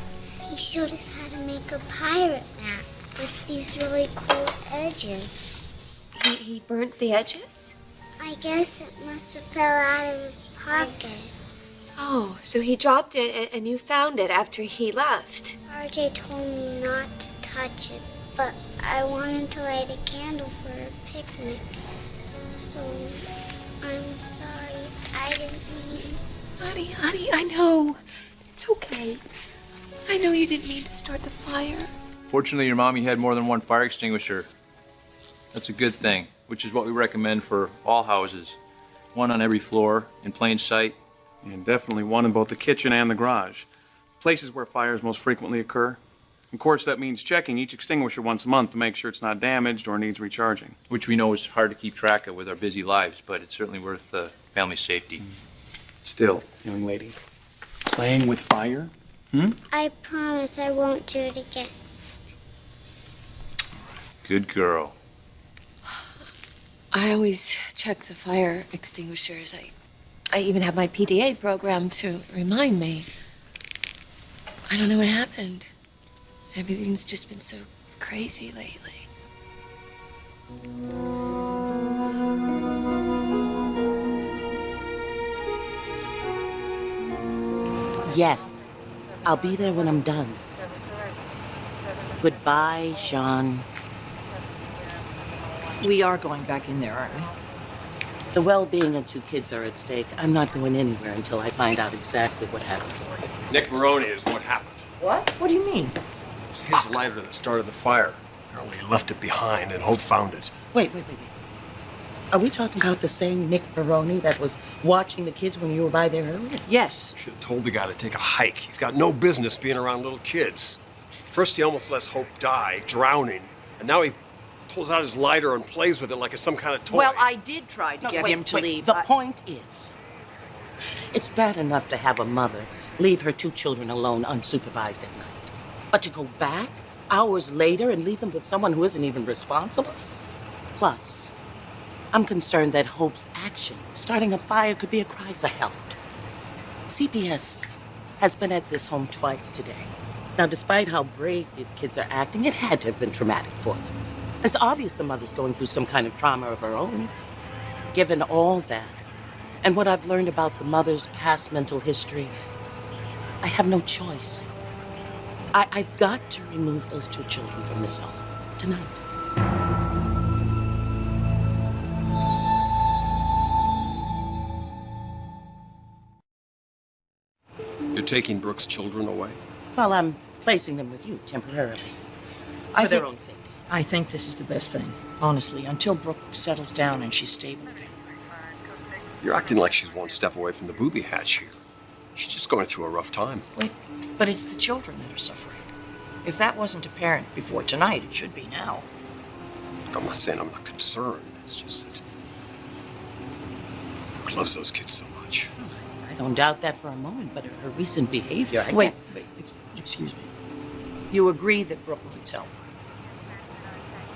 He showed us how to make a pirate map with these really cool edges. He burnt the edges? I guess it must have fell out of his pocket. Oh, so he dropped it and you found it after he left. RJ told me not to touch it, but I wanted to light a candle for a picnic. So, I'm sorry. I didn't mean... Honey, I know. It's okay. I know you didn't mean to start the fire. Fortunately, your mommy had more than one fire extinguisher. That's a good thing, which is what we recommend for all houses. One on every floor, in plain sight. And definitely one in both the kitchen and the garage. Places where fires most frequently occur. Of course, that means checking each extinguisher once a month to make sure it's not damaged or needs recharging. Which we know is hard to keep track of with our busy lives, but it's certainly worth family safety. Still, young lady, playing with fire? I promise I won't do it again. Good girl. I always check the fire extinguishers. I even have my PDA program to remind me. I don't know what happened. Everything's just been so crazy lately. Yes, I'll be there when I'm done. Goodbye, Sean. We are going back in there, aren't we? The well-being of 2 kids are at stake. I'm not going anywhere until I find out exactly what happened. Nick Maroney is what happened. What? What do you mean? It was his lighter that started the fire. Apparently he left it behind and Hope found it. Wait. Are we talking about the same Nick Maroney that was watching the kids when you were by there earlier? Yes. Should have told the guy to take a hike. He's got no business being around little kids. First he almost lets Hope die, drowning, and now he pulls out his lighter and plays with it like it's some kind of toy. Well, I did try to get him to leave. The point is, it's bad enough to have a mother leave her 2 children alone unsupervised at night. But to go back hours later and leave them with someone who isn't even responsible? Plus, I'm concerned that Hope's action, starting a fire, could be a cry for help. CPS has been at this home twice today. Now, despite how brave these kids are acting, it had to have been traumatic for them. It's obvious the mother's going through some kind of trauma of her own. Given all that, and what I've learned about the mother's past mental history, I have no choice. I've got to remove those 2 children from this home tonight. You're taking Brooke's children away? Well, I'm placing them with you temporarily. For their own safety. I think this is the best thing, honestly, until Brooke settles down and she's stable again. You're acting like she's one step away from the booby hatch here. She's just going through a rough time. Wait, but it's the children that are suffering. If that wasn't apparent before tonight, it should be now. Look, I'm not saying I'm not concerned. It's just that Brooke loves those kids so much. I don't doubt that for a moment, but her recent behavior, Wait, excuse me. You agree that Brooke needs help.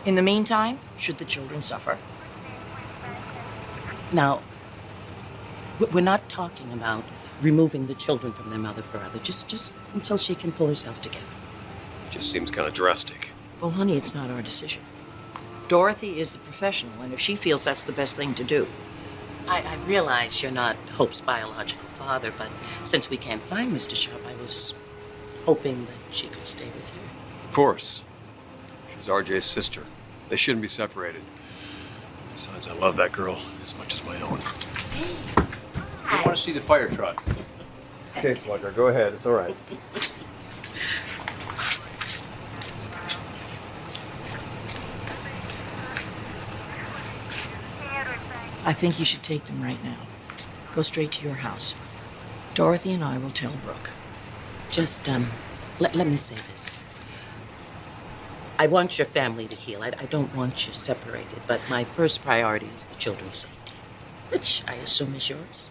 In the meantime, should the children suffer? Now, we're not talking about removing the children from their mother forever, just until she can pull herself together. Just seems kind of drastic. Well, honey, it's not our decision. Dorothy is the professional, and if she feels that's the best thing to do. I realize you're not Hope's biological father, but since we can't find Mr. Sharp, I was hoping that she could stay with you. Of course. She's RJ's sister. They shouldn't be separated. Besides, I love that girl as much as my own. I want to see the fire truck. Okay, Slugger, go ahead. It's all right. I think you should take them right now. Go straight to your house. Dorothy and I will tell Brooke. Just, let me say this. I want your family to heal. I don't want you separated, but my first priority is the children's safety, which I assume is yours.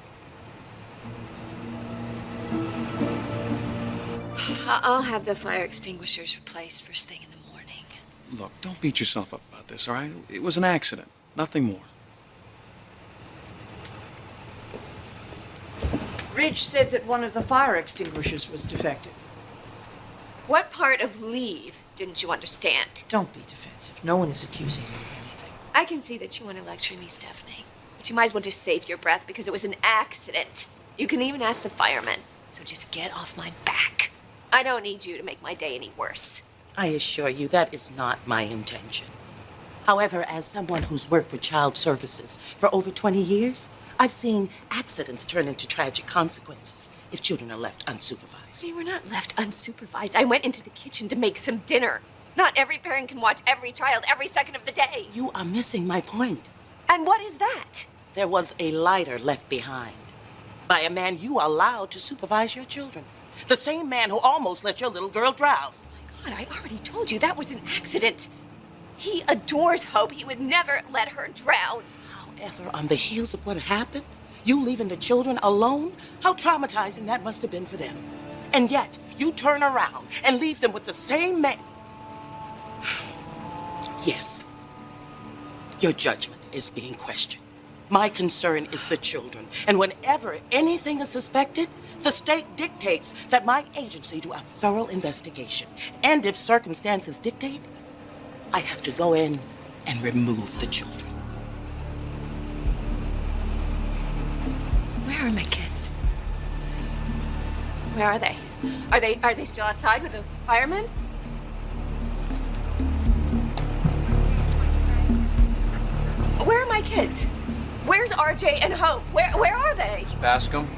I'll have the fire extinguishers replaced first thing in the morning. Look, don't beat yourself up about this, all right? It was an accident, nothing more. Ridge said that one of the fire extinguishers was defective. What part of leave didn't you understand? Don't be defensive. No one is accusing you of anything. I can see that you want to lecture me, Stephanie. But you might as well just save your breath because it was an accident. You can even ask the firemen. So just get off my back. I don't need you to make my day any worse. I assure you that is not my intention. However, as someone who's worked for child services for over 20 years, I've seen accidents turn into tragic consequences if children are left unsupervised. See, we're not left unsupervised. I went into the kitchen to make some dinner. Not every parent can watch every child every second of the day. You are missing my point. And what is that? There was a lighter left behind by a man you allowed to supervise your children. The same man who almost let your little girl drown. Oh my God, I already told you that was an accident. He adores Hope. He would never let her drown. However, on the heels of what happened, you leaving the children alone, how traumatizing that must have been for them. And yet, you turn around and leave them with the same man. Yes, your judgment is being questioned. My concern is the children. And whenever anything is suspected, the state dictates that my agency do a thorough investigation. And if circumstances dictate, I have to go in and remove the children. Where are my kids? Where are they? Are they still outside with the firemen? Where are my kids? Where's RJ and Hope? Where are they? Miss Bascom?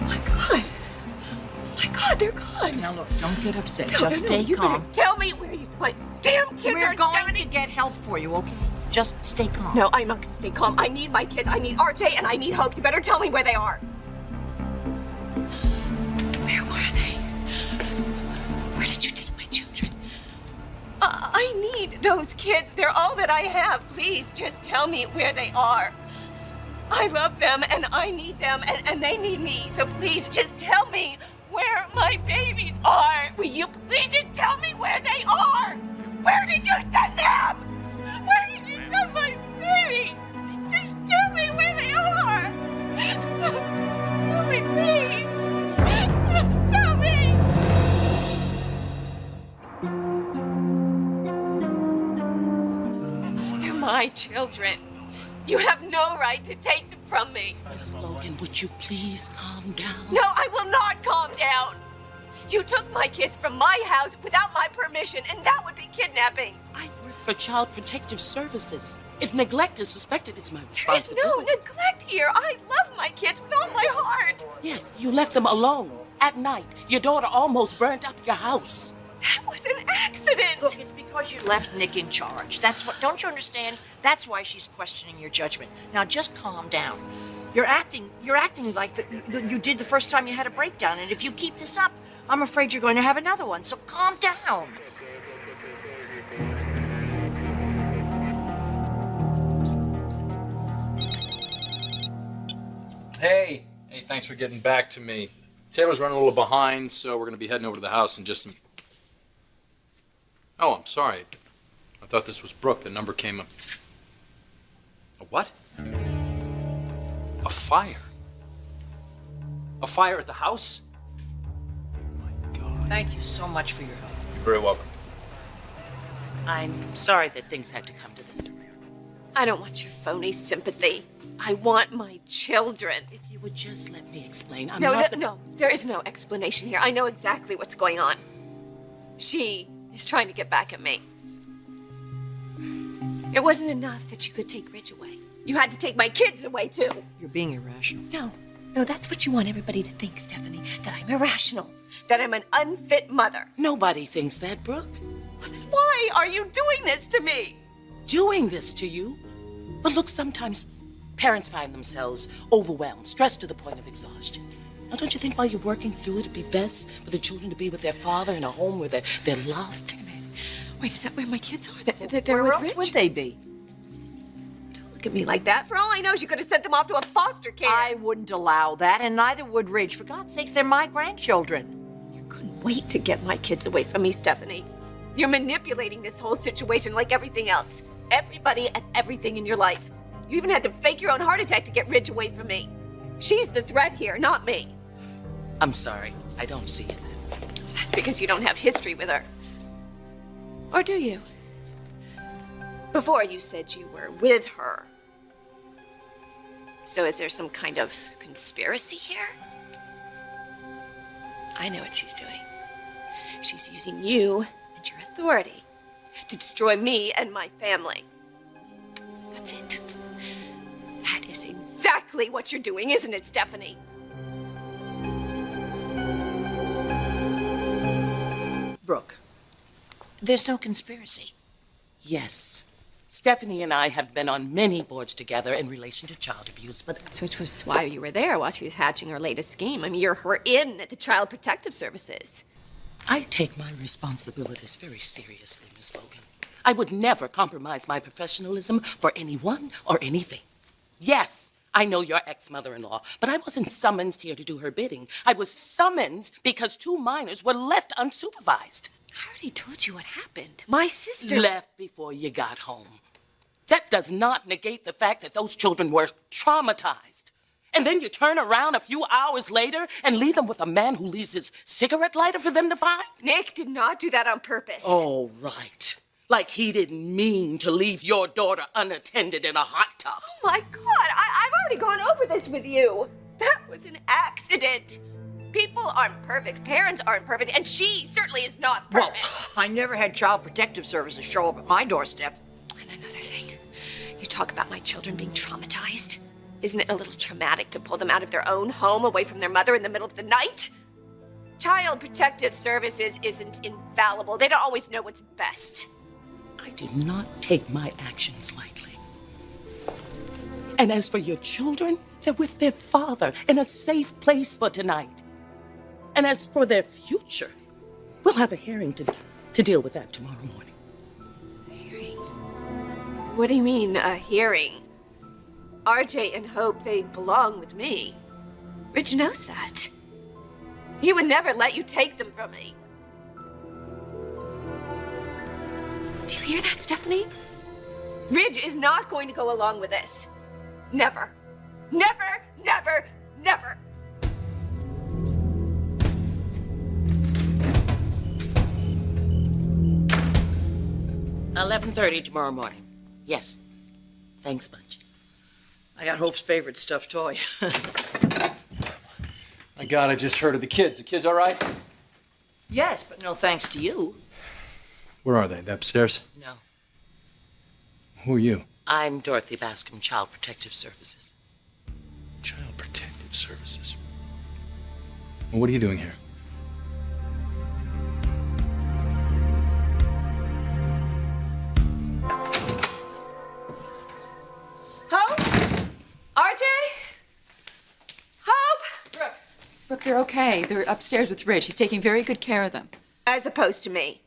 My God, they're gone. Now look, don't get upset. No, Just no, stay you calm. better tell me where my damn kids We're are. going to get help for you, okay? Just stay calm. No, I'm not gonna stay calm. I need my kids. I need RJ and I need Hope. You better tell me where they are. Where are they? Where did you take my children? I need those kids. They're all that I have. Please just tell me where they are. I love them and I need them and they need me. So please just tell me where my babies are. Will you please just tell me where they are? Where did you send them? Where did you send my babies? Just tell me where they are. Tell me, please. Tell me. They're my children. You have no right to take them from me. Miss Logan, would you please calm down? No, I will not calm down. You took my kids from my house without my permission, and that would be kidnapping. I work for Child Protective Services. If neglect is suspected, it's my There's responsibility. no neglect here. I love my kids with all my heart. Yes, you left them alone. At night, your daughter almost burnt up your house. That was an accident. Look, it's because you left Nick in charge. That's what, don't you understand? That's why she's questioning your judgment. Now just calm down. You're acting like you did the first time you had a breakdown, and if you keep this up, I'm afraid you're going to have another one, so calm down. Hey, thanks for getting back to me. Taylor's running a little behind, so we're going to be heading over to the house in just some... Oh, I'm sorry. I thought this was Brooke. The number came up. A what? A fire? A fire at the house? Thank you so much for your help. You're very welcome. I'm sorry that things had to come to this. I don't want your phony sympathy. I want my children. If you would just let me explain. No, there is no explanation here. I know exactly what's going on. She is trying to get back at me. It wasn't enough that you could take Ridge away. You had to take my kids away, too. You're being irrational. No, that's what you want everybody to think, Stephanie. That I'm irrational. That I'm an unfit mother. Nobody thinks that, Brooke. Why are you doing this to me? Doing this to you? But look, sometimes parents find themselves overwhelmed, stressed to the point of exhaustion. Now, don't you think while you're working through it, it'd be best for the children to be with their father in a home where they're loved? Wait, is that where my kids are? They're Where with else Ridge? would they be? look at me like that. For all I know, she could have sent them off to a foster care. I wouldn't allow that, and neither would Ridge. For God's sakes, they're my grandchildren. You couldn't wait to get my kids away from me, Stephanie. You're manipulating this whole situation like everything else. Everybody and everything in your life. You even had to fake your own heart attack to get Ridge away from me. She's the threat here, not me. I'm sorry. I don't see it. That's because you don't have history with her. Or do you? Before you said you were with her. So is there some kind of conspiracy here? I know what she's doing. She's using you and your authority to destroy me and my family. That's it. That is exactly what you're doing, isn't it, Stephanie? Brooke, there's no conspiracy. Yes. Stephanie and I have been on many boards together in relation to child abuse, but... Which was why you were there while she was hatching her latest scheme. I mean, you're her in at the Child Protective Services. I take my responsibilities very seriously, Miss Logan. I would never compromise my professionalism for anyone or anything. Yes, I know your ex-mother-in-law, but I wasn't summoned here to do her bidding. I was summoned because 2 minors were left unsupervised. I already told you what happened. My sister... Left before you got home. That does not negate the fact that those children were traumatized. And then you turn around a few hours later and leave them with a man who leaves his cigarette lighter for them to find? Nick did not do that on purpose. Oh, right. Like he didn't mean to leave your daughter unattended in a hot tub. Oh, my God. I've already gone over this with you. That was an accident. People aren't perfect. Parents aren't perfect. And she certainly is not perfect. Well, I never had Child Protective Services show up at my doorstep. And another thing. You talk about my children being traumatized. Isn't it a little traumatic to pull them out of their own home away from their mother in the middle of the night? Child Protective Services isn't infallible. They don't always know what's best. I did not take my actions lightly. And as for your children, they're with their father in a safe place for tonight. And as for their future, we'll have a hearing to deal with that tomorrow morning. A hearing? What do you mean, a hearing? RJ and Hope, they belong with me. Ridge knows that. He would never let you take them from me. Do you hear that, Stephanie? Ridge is not going to go along with this. Never. Never, never, never. $11:30 tomorrow morning. Yes. Thanks, Bunch. I got Hope's favorite stuffed toy. My God, I just heard of the kids. The kids all right? Yes, but no thanks to you. Where are they? They upstairs? No. Who are you? I'm Dorothy Bascom, Child Protective Services. Child Protective Services. Well, what are you doing here? Hope? RJ? Hope? Brooke, they're okay. They're upstairs with Ridge. He's taking very good care of them. As opposed to me.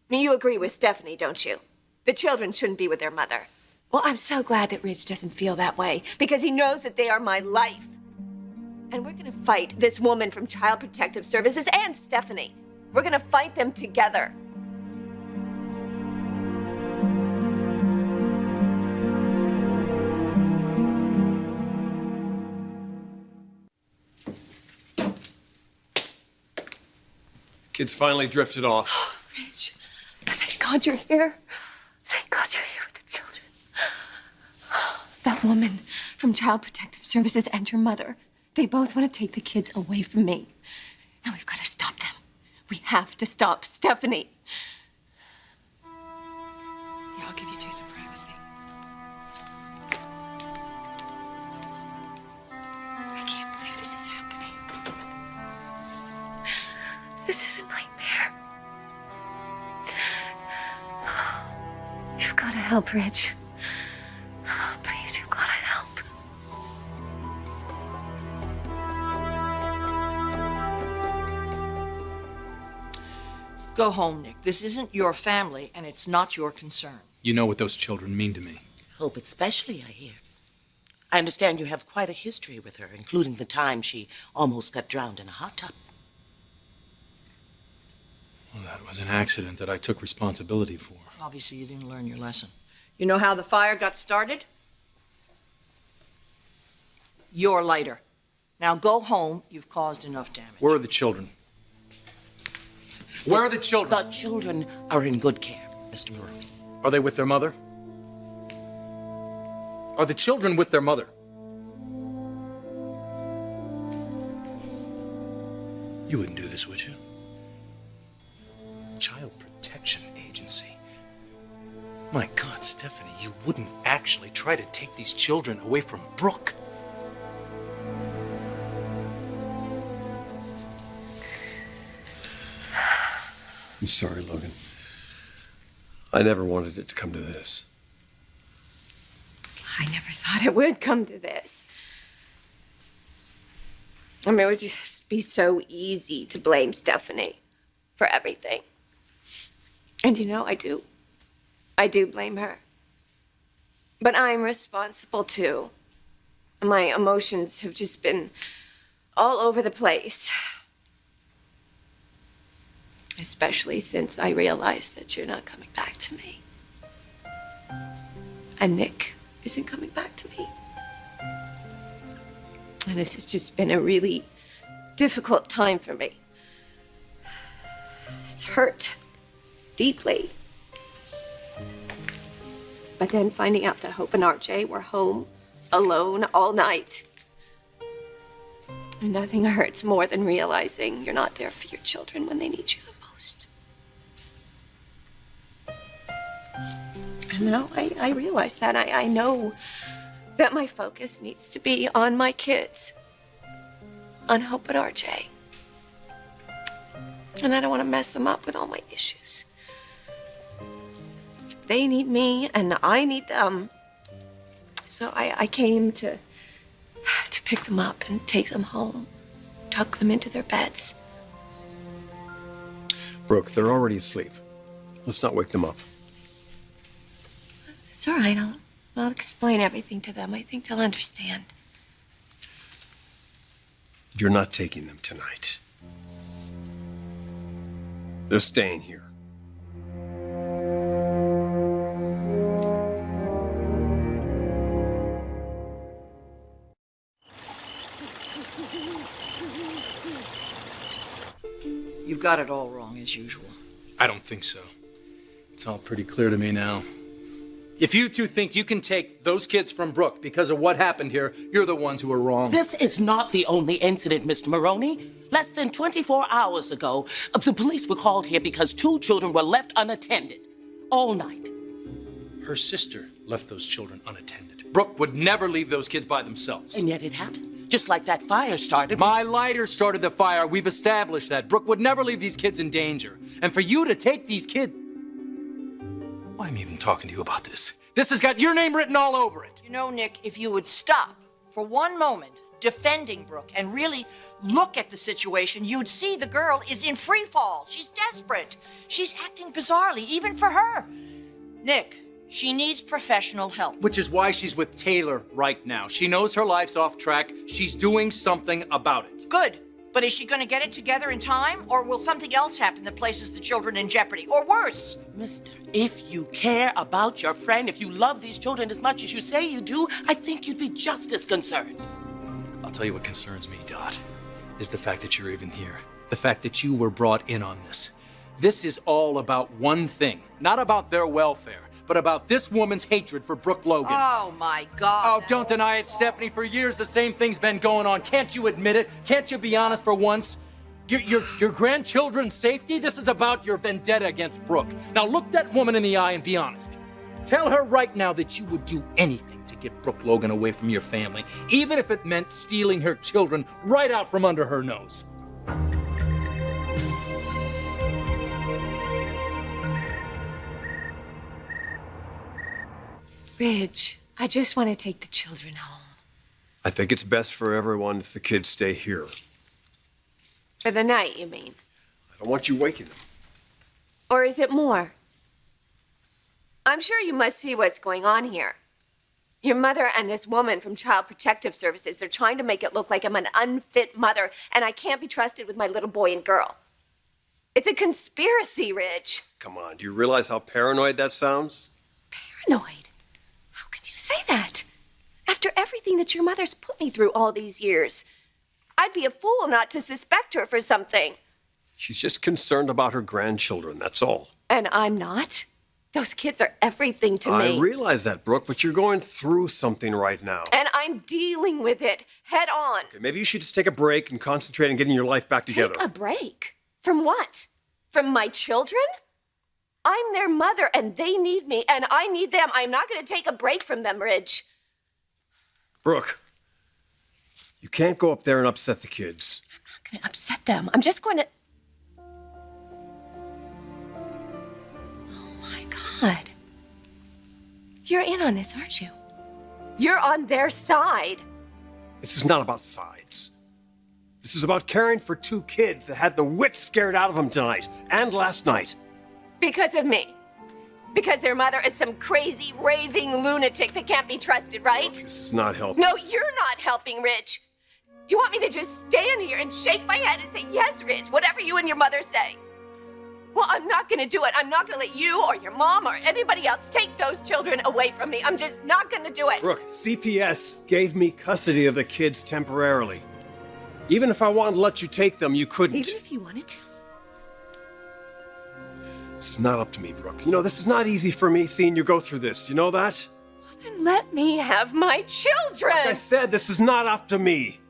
I mean, you agree with Stephanie, don't you? The children shouldn't be with their mother. Well, I'm so glad that Ridge doesn't feel that way, because he knows that they are my life. And we're gonna fight this woman from Child Protective Services and Stephanie. We're gonna fight them together. Kids finally drifted off. Ridge, thank God you're here. Thank God you're here with the children. That woman from Child Protective Services and your mother, they both want to take the kids away from me. And we've got to stop them. We have to stop Stephanie. Yeah, I'll give you two some privacy. I can't believe this is happening. This is a nightmare. You've got to help, Ridge. Please, you've got to help. Go home, Nick. This isn't your family, and it's not your concern. You know what those children mean to me. Hope especially, I hear. I understand you have quite a history with her, including the time she almost got drowned in a hot tub. Well, that was an accident that I took responsibility for. Obviously, you didn't learn your lesson. You know how the fire got started? Your lighter. Now go home. You've caused enough damage. Where are the children? Where are the children? The children are in good care, Mr. Maroney. Are they with their mother? Are the children with their mother? You wouldn't do this, would you? Child Protection Agency. My God, Stephanie, you wouldn't actually try to take these children away from Brooke. I'm sorry, Logan. I never wanted it to come to this. I never thought it would come to this. I mean, it would just be so easy to blame Stephanie for everything. And you know, I do. I do blame her. But I'm responsible too. My emotions have just been all over the place. Especially since I realized that you're not coming back to me. And Nick isn't coming back to me. And this has just been a really difficult time for me. It's hurt deeply. But then finding out that Hope and RJ were home alone all night. Nothing hurts more than realizing you're not there for your children when they need you the most. And now I realize that. I know that my focus needs to be on my kids, on Hope and RJ. And I don't want to mess them up with all my issues. They need me, and I need them. So I came to pick them up and take them home, tuck them into their beds. Brooke, they're already asleep. Let's not wake them up. It's all right. I'll explain everything to them. I think they'll understand. You're not taking them tonight. They're staying here. You've got it all wrong, as usual. I don't think so. It's all pretty clear to me now. If you two think you can take those kids from Brooke because of what happened here, you're the ones who are wrong. This is not the only incident, Mr. Maroney. Less than 24 hours ago, the police were called here because 2 children were left unattended all night. Her sister left those children unattended. Brooke would never leave those kids by themselves. And yet it happened. Just like that fire started. My lighter started the fire. We've established that. Brooke would never leave these kids in danger. And for you to take these kids... Why am I even talking to you about this? This has got your name written all over it. You know, Nick, if you would stop for one moment defending Brooke and really look at the situation, you'd see the girl is in free fall. She's desperate. She's acting bizarrely, even for her. Nick, she needs professional help. Which is why she's with Taylor right now. She knows her life's off track. She's doing something about it. Good. But is she going to get it together in time? Or will something else happen that places the children in jeopardy? Or worse? Mister, if you care about your friend, if you love these children as much as you say you do, I think you'd be just as concerned. I'll tell you what concerns me, Dot, is the fact that you're even here. The fact that you were brought in on this. This is all about one thing. Not about their welfare, but about this woman's hatred for Brooke Logan. Oh, my God. Oh, don't deny it, Stephanie. For years, the same thing's been going on. Can't you admit it? Can't you be honest for once? Your grandchildren's safety? This is about your vendetta against Brooke. Now look that woman in the eye and be honest. Tell her right now that you would do anything to get Brooke Logan away from your family, even if it meant stealing her children right out from under her nose. Ridge, I just want to take the children home. I think it's best for everyone if the kids stay here. For the night, you mean? I don't want you waking them. Or is it more? I'm sure you must see what's going on here. Your mother and this woman from Child Protective Services, they're trying to make it look like I'm an unfit mother and I can't be trusted with my little boy and girl. It's a conspiracy, Ridge. Come on, do you realize how paranoid that sounds? Paranoid? How could you say that? After everything that your mother's put me through all these years, I'd be a fool not to suspect her for something. She's just concerned about her grandchildren, that's all. And I'm not. Those kids are everything to me. I realize that, Brooke, but you're going through something right now. And I'm dealing with it head on. Okay, maybe you should just take a break and concentrate on getting your life back together. Take a break? From what? From my children? I'm their mother and they need me and I need them. I'm not going to take a break from them, Ridge. Brooke, you can't go up there and upset the kids. I'm not going to upset them. I'm just going to... God. You're in on this, aren't you? You're on their side. This is not about sides. This is about caring for two kids that had the wits scared out of them tonight and last night. Because of me. Because their mother is some crazy, raving lunatic that can't be trusted, right? This is not helping. No, you're not helping, Ridge. You want me to just stand here and shake my head and say, yes, Ridge, whatever you and your mother say. Well, I'm not going to do it. I'm not going to let you or your mom or anybody else take those children away from me. I'm just not going to do it. Brooke, CPS gave me custody of the kids temporarily. Even if I wanted to let you take them, you couldn't. Even if you wanted to? This is not up to me, Brooke. You know, this is not easy for me seeing you go through this. You know that? Well, then let me have my children. Like I said, this is not up to me.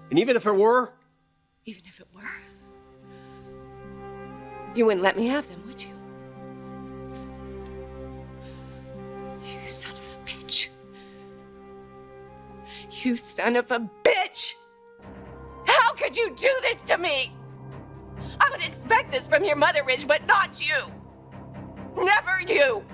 And even if it were... Even if it were? You wouldn't let me have them, would you? You son of a bitch. You son of a bitch! How could you do this to me? I would expect this from your mother, Ridge, but not you. Never you.